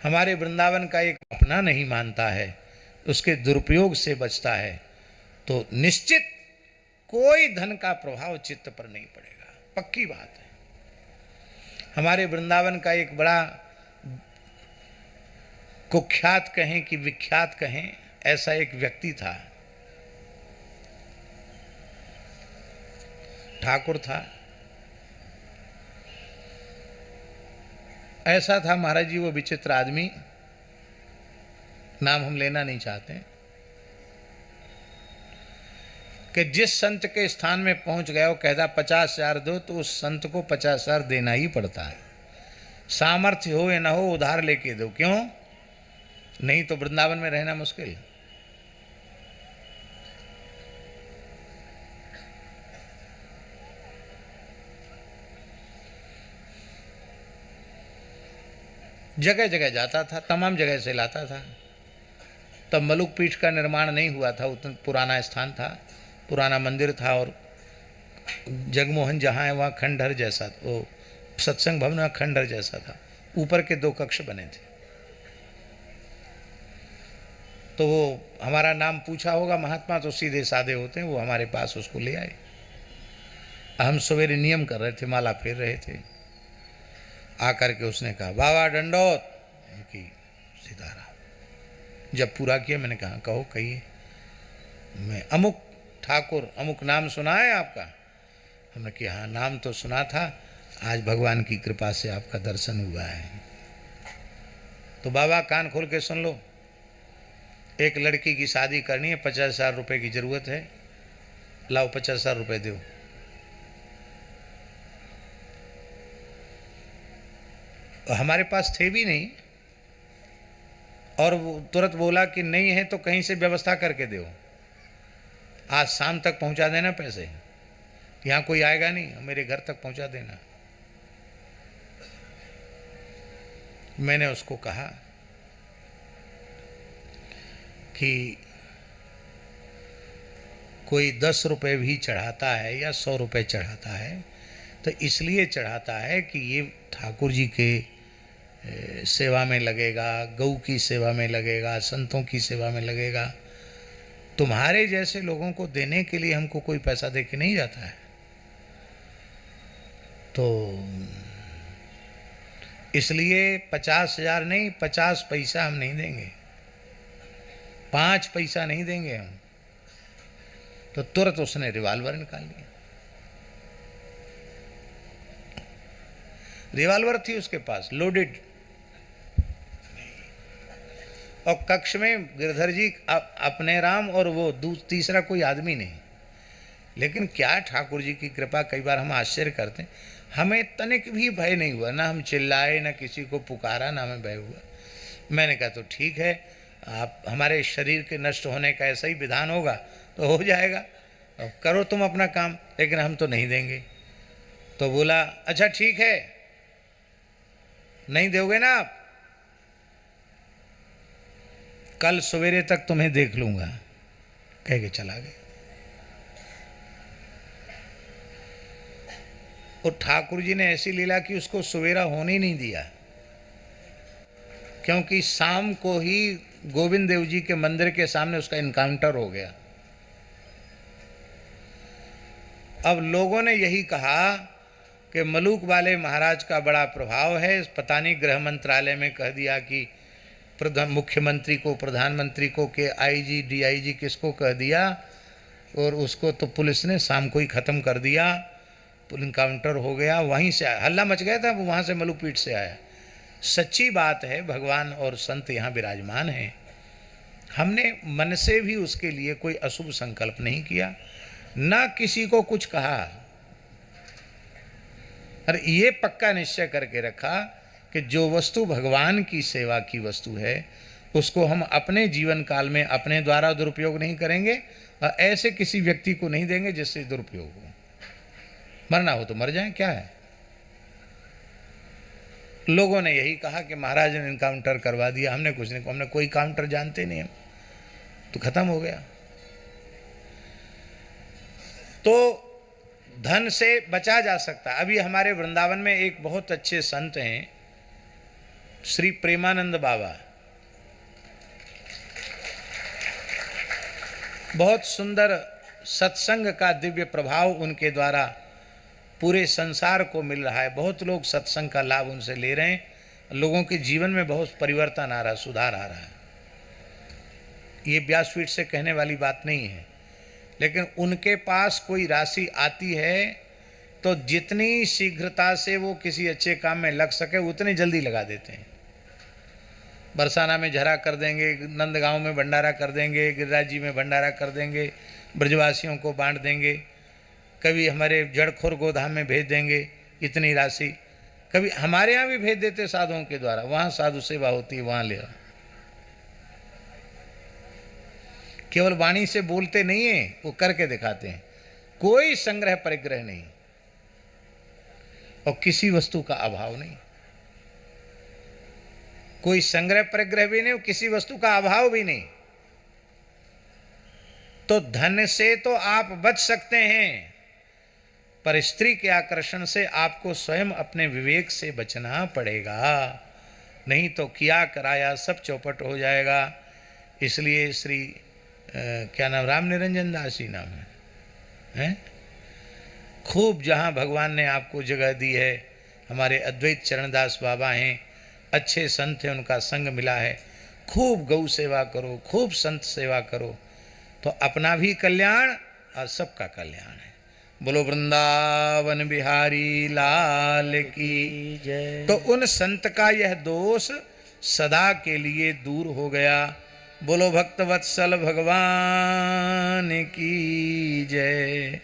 हमारे वृंदावन का एक अपना नहीं मानता है, उसके दुरुपयोग से बचता है, तो निश्चित कोई धन का प्रभाव चित्त पर नहीं पड़ेगा, पक्की बात है। हमारे वृंदावन का एक बड़ा कुख्यात कहें कि विख्यात कहें, ऐसा एक व्यक्ति था, ठाकुर था। ऐसा था महाराज जी वो विचित्र आदमी, नाम हम लेना नहीं चाहते, कि जिस संत के स्थान में पहुंच गया वो कहता 50,000 दो, तो उस संत को 50,000 देना ही पड़ता है, सामर्थ्य हो या ना हो उधार लेके दो। क्यों? नहीं तो वृंदावन में रहना मुश्किल। जगह जगह जाता था, तमाम जगह से लाता था। तब मलुक पीठ का निर्माण नहीं हुआ था, उतना पुराना स्थान था, पुराना मंदिर था, और जगमोहन जहाँ है वहाँ खंडहर जैसा, वो सत्संग भवन में खंडहर जैसा था, ऊपर के 2 कक्ष बने थे। तो वो हमारा नाम पूछा होगा, महात्मा तो सीधे साधे होते हैं, वो हमारे पास उसको ले आए। हम सवेरे नियम कर रहे थे, माला फेर रहे थे, आकर के उसने कहा बाबा दंडोत की सीताराम। जब पूरा किया मैंने कहा कहो कहिए। मैं अमुक ठाकुर, अमुक नाम सुना है आपका? हमने कहा हाँ नाम तो सुना था, आज भगवान की कृपा से आपका दर्शन हुआ है। तो बाबा कान खोल के सुन लो, एक लड़की की शादी करनी है, 50,000 रुपये की ज़रूरत है, लाओ 50,000 रुपये दो। हमारे पास थे भी नहीं, और वो तुरंत बोला कि नहीं है तो कहीं से व्यवस्था करके दो, आज शाम तक पहुंचा देना पैसे, यहाँ कोई आएगा नहीं, मेरे घर तक पहुंचा देना। मैंने उसको कहा कि कोई 10 रुपये भी चढ़ाता है या 100 रुपये चढ़ाता है तो इसलिए चढ़ाता है कि ये ठाकुर जी के सेवा में लगेगा, गौ की सेवा में लगेगा, संतों की सेवा में लगेगा। तुम्हारे जैसे लोगों को देने के लिए हमको कोई पैसा दे के नहीं जाता है। तो इसलिए 50,000 नहीं, 50 पैसा हम नहीं देंगे, 5 पैसा नहीं देंगे हम। तो तुरंत उसने रिवॉल्वर निकाल लिया। रिवॉल्वर थी उसके पास, लोडेड। और कक्ष में गिरधर जी अपने राम और वो तीसरा कोई आदमी नहीं। लेकिन क्या ठाकुर जी की कृपा, कई बार हम आश्चर्य करते हैं, हमें तनिक भी भय नहीं हुआ, ना हम चिल्लाए, ना किसी को पुकारा, ना हमें भय हुआ। मैंने कहा तो ठीक है, आप हमारे शरीर के नष्ट होने का ऐसा ही विधान होगा तो हो जाएगा, अब करो तुम अपना काम, लेकिन हम तो नहीं देंगे। तो बोला अच्छा ठीक है, नहीं दोगे ना आप, कल सवेरे तक तुम्हें देख लूंगा, कह के चला गया। और ठाकुर जी ने ऐसी लीला कि उसको सवेरा होने ही नहीं दिया, क्योंकि शाम को ही गोविंद देव जी के मंदिर के सामने उसका इनकाउंटर हो गया। अब लोगों ने यही कहा कि मलूक वाले महाराज का बड़ा प्रभाव है, पता नहीं गृह मंत्रालय में कह दिया कि मुख्यमंत्री को, प्रधानमंत्री को, के आईजी डीआईजी किसको कह दिया, और उसको तो पुलिस ने शाम को ही ख़त्म कर दिया, इनकाउंटर हो गया। वहीं से हल्ला मच गया था, वो वहाँ से मलुक पीठ से आया। सच्ची बात है, भगवान और संत यहाँ विराजमान हैं। हमने मन से भी उसके लिए कोई अशुभ संकल्प नहीं किया, ना किसी को कुछ कहा, और ये पक्का निश्चय करके रखा कि जो वस्तु भगवान की सेवा की वस्तु है उसको हम अपने जीवन काल में अपने द्वारा दुरुपयोग नहीं करेंगे, और ऐसे किसी व्यक्ति को नहीं देंगे जिससे दुरुपयोग हो। मरना हो तो मर जाए, क्या है। लोगों ने यही कहा कि महाराज ने इनकाउंटर करवा दिया, हमने कुछ नहीं, हमने कोई काउंटर जानते नहीं हम, तो खत्म हो गया। तो धन से बचा जा सकता। अभी हमारे वृंदावन में एक बहुत अच्छे संत हैं, श्री प्रेमानंद बाबा, बहुत सुंदर सत्संग का दिव्य प्रभाव उनके द्वारा पूरे संसार को मिल रहा है। बहुत लोग सत्संग का लाभ उनसे ले रहे हैं, लोगों के जीवन में बहुत परिवर्तन आ रहा है, सुधार आ रहा है। ये व्यासपीठ से कहने वाली बात नहीं है, लेकिन उनके पास कोई राशि आती है तो जितनी शीघ्रता से वो किसी अच्छे काम में लग सके उतनी जल्दी लगा देते हैं। बरसाना में झरा कर देंगे, नंदगांव में भंडारा कर देंगे, गिरिराज जी में भंडारा कर देंगे, ब्रजवासियों को बांट देंगे, कभी हमारे जड़खोर गोधाम में भेज देंगे इतनी राशि, कभी हमारे यहाँ भी भेज देते साधुओं के द्वारा, वहाँ साधु सेवा होती है, वहाँ ले आओ। केवल वाणी से बोलते नहीं है, वो करके दिखाते हैं। कोई संग्रह परिग्रह नहीं और किसी वस्तु का अभाव नहीं, कोई संग्रह परिग्रह भी नहीं और किसी वस्तु का अभाव भी नहीं। तो धन से तो आप बच सकते हैं, पर स्त्री के आकर्षण से आपको स्वयं अपने विवेक से बचना पड़ेगा, नहीं तो किया कराया सब चौपट हो जाएगा। इसलिए श्री क्या नाम, राम निरंजन दास जी नाम है? खूब जहाँ भगवान ने आपको जगह दी है, हमारे अद्वैत चरणदास बाबा हैं, अच्छे संत हैं, उनका संग मिला है, खूब गौ सेवा करो, खूब संत सेवा करो, तो अपना भी कल्याण और सबका कल्याण है। बोलो वृंदावन बिहारी लाल की जय। तो उन संत का यह दोष सदा के लिए दूर हो गया। बोलो भक्त वत्सल भगवान की जय।